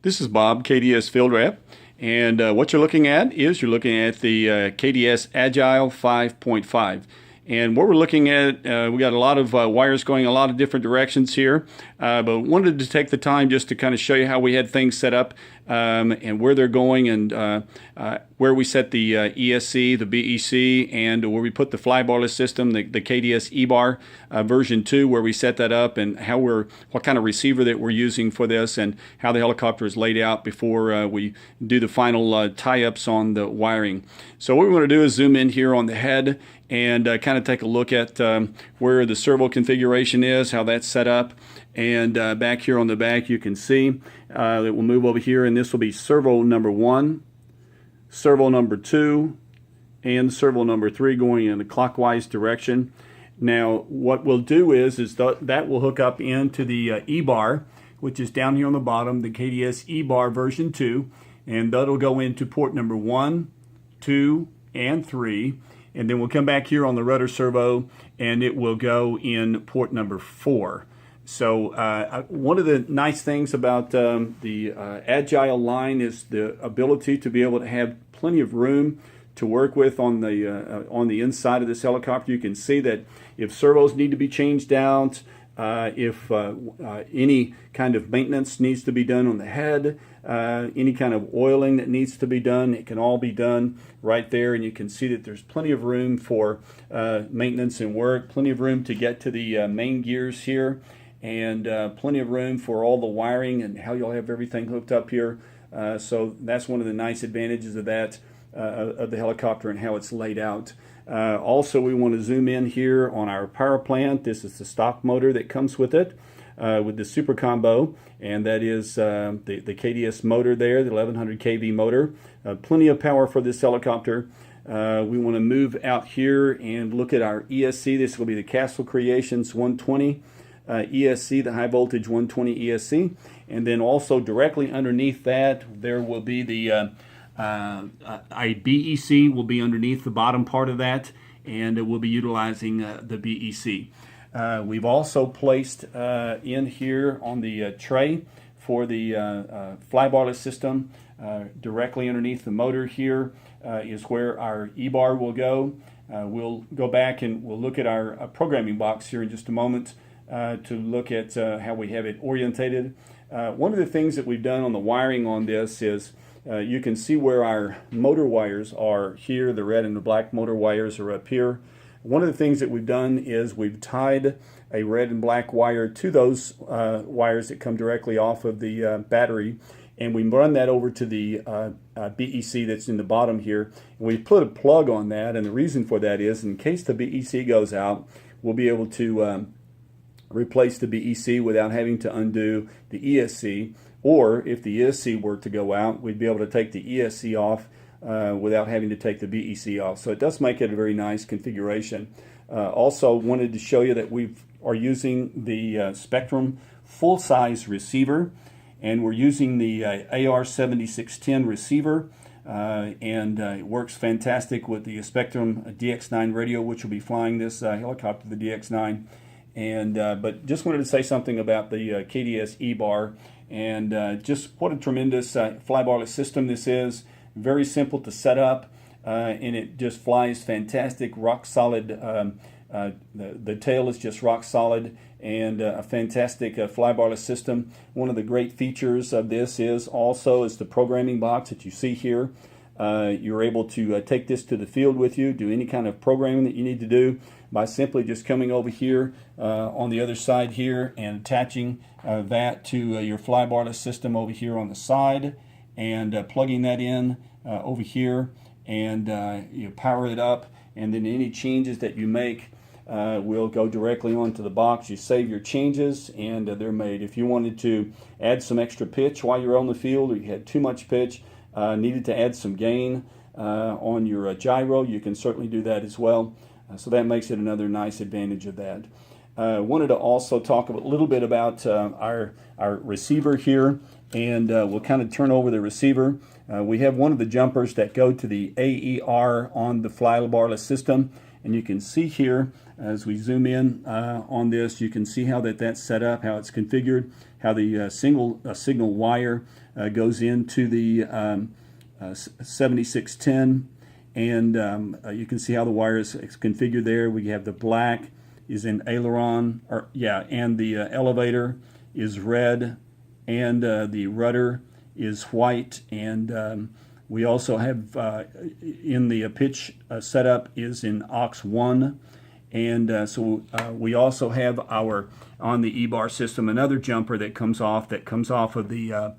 This is Bob, KDS Field Rep, and what you're looking at is you're looking at the KDS Agile 5.5. And what we're looking at, we got a lot of wires going a lot of different directions here, but wanted to take the time just to kind of show you how we had things set up and where they're going, and where we set the ESC, the BEC, and where we put the flybarless system, the KDS Ebar version 2, where we set that up, and what kind of receiver that we're using for this, and how the helicopter is laid out before we do the final tie-ups on the wiring. So what we're going to do is zoom in here on the head and kind of take a look at where the servo configuration is, how that's set up. And back here on the back, you can see that we'll move over here, and this will be servo number 1, servo number 2, and servo number 3 going in the clockwise direction. Now, what we'll do is that will hook up into the Ebar, which is down here on the bottom, the KDS Ebar version 2, and that'll go into port number 1, 2, and 3. And then we'll come back here on the rudder servo, and it will go in port number 4. So one of the nice things about the Agile line is the ability to be able to have plenty of room to work with on the inside of this helicopter. You can see that if servos need to be changed out, if any kind of maintenance needs to be done on the head, any kind of oiling that needs to be done, it can all be done right there. And you can see that there's plenty of room for maintenance and work, plenty of room to get to the main gears here, and plenty of room for all the wiring and how you'll have everything hooked up here. So that's one of the nice advantages of that, of the helicopter and how it's laid out. Also, we want to zoom in here on our power plant. This is the stock motor that comes with it, with the super combo, and that is the KDS motor there, the 1100 kV motor. Plenty of power for this helicopter. We want to move out here and look at our ESC. This will be the Castle Creations 120 ESC, the high voltage 120 ESC. And then also directly underneath that, there will be the BEC will be underneath the bottom part of that, and we'll be utilizing the BEC. We've also placed in here on the tray for the flybarless system, directly underneath the motor here, is where our Ebar will go. We'll go back and we'll look at our programming box here in just a moment to look at how we have it orientated. One of the things that we've done on the wiring on this is you can see where our motor wires are here. The red and the black motor wires are up here. One of the things that we've done is we've tied a red and black wire to those wires that come directly off of the battery, and we run that over to the BEC that's in the bottom here. And we put a plug on that, and the reason for that is in case the BEC goes out, we'll be able to replace the BEC without having to undo the ESC. Or if the ESC were to go out, we'd be able to take the ESC off without having to take the BEC off. So it does make it a very nice configuration. Also wanted to show you that we are using the Spectrum full-size receiver, and we're using the AR7610 receiver, and it works fantastic with the Spectrum DX9 radio, which will be flying this helicopter, the DX9. And but just wanted to say something about the KDS Ebar, and just what a tremendous flybarless system this is. Very simple to set up, and it just flies fantastic, rock solid. The tail is just rock solid, and a fantastic flybarless system. One of the great features of this is the programming box that you see here. You're able to take this to the field with you, do any kind of programming that you need to do by simply just coming over here on the other side here and attaching that to your flybarless system over here on the side, and plugging that in over here, and you power it up, and then any changes that you make will go directly onto the box. You save your changes, and they're made. If you wanted to add some extra pitch while you're on the field, or you had too much pitch, needed to add some gain on your gyro, you can certainly do that as well. So that makes it another nice advantage of that. Wanted to also talk a little bit about our receiver here, and we'll kind of turn over the receiver. We have one of the jumpers that go to the AER on the flybarless system, and you can see here as we zoom in on this, you can see how that's set up, how it's configured, how the signal wire goes into the 7610, and you can see how the wire is configured there. We have the black is in aileron, and the elevator is red, and the rudder is white, and we also have in the pitch setup is in aux 1, and so we also have our on the Ebar system another jumper that comes off of the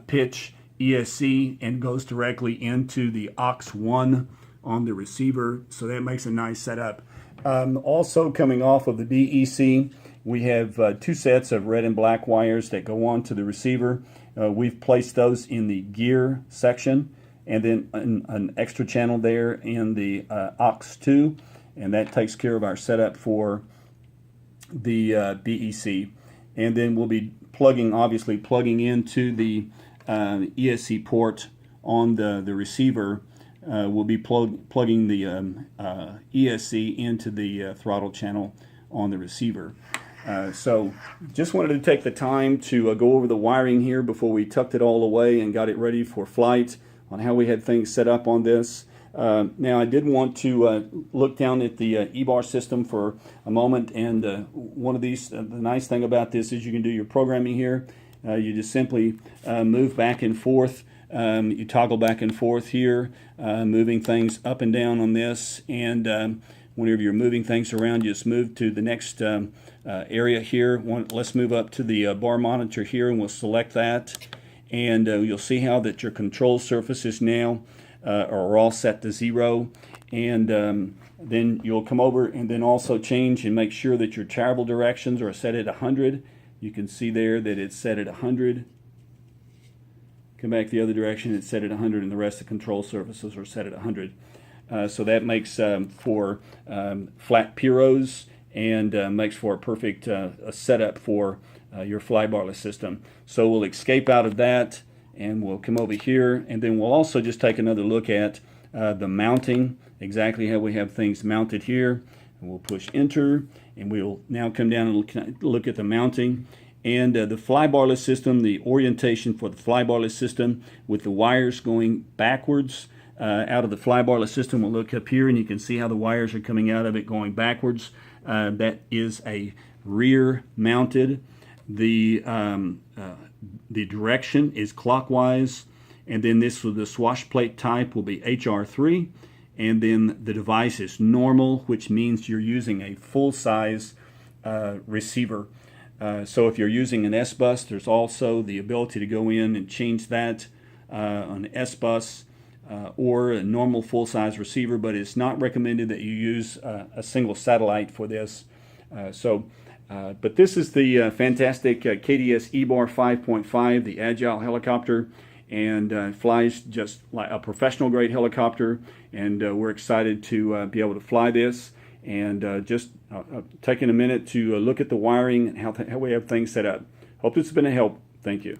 pitch ESC and goes directly into the aux 1 on the receiver, so that makes a nice setup. Also coming off of the BEC, we have 2 sets of red and black wires that go on to the receiver. We've placed those in the gear section, and then an extra channel there in the aux 2, and that takes care of our setup for the BEC. And then we'll be obviously plugging into the ESC port on the receiver. We'll be plugging the ESC into the throttle channel on the receiver. So just wanted to take the time to go over the wiring here before we tucked it all away and got it ready for flight on how we had things set up on this. Now I did want to look down at the Ebar system for a moment, and one of these, the nice thing about this is you can do your programming here. You just simply move back and forth. You toggle back and forth here, moving things up and down on this, and whenever you're moving things around, you just move to the next area here. Let's move up to the bar monitor here, and we'll select that, and you'll see how that your control surfaces now are all set to 0, and then you'll come over and then also change and make sure that your travel directions are set at 100. You can see there that it's set at 100. Come back the other direction, it's set at 100, and the rest of the control surfaces are set at 100. So that makes for flat pyros, and makes for a perfect setup for your flybarless system. So we'll escape out of that, and we'll come over here, and then we'll also just take another look at the mounting, exactly how we have things mounted here. And we'll push enter, and we'll now come down and look at the mounting. And the flybarless system, the orientation for the flybarless system with the wires going backwards out of the flybarless system. We'll look up here, and you can see how the wires are coming out of it going backwards. That is a rear mounted. The direction is clockwise, and then this with the swash plate type will be HR3, and then the device is normal, which means you're using a full-size receiver. So if you're using an S-Bus, there's also the ability to go in and change that on S-Bus or a normal full-size receiver, but it's not recommended that you use a single satellite for this. But this is the fantastic KDS Ebar 5.5, the Agile helicopter, and flies just like a professional grade helicopter, and we're excited to be able to fly this. And just taking a minute to look at the wiring and how we have things set up. Hope this has been a help. Thank you.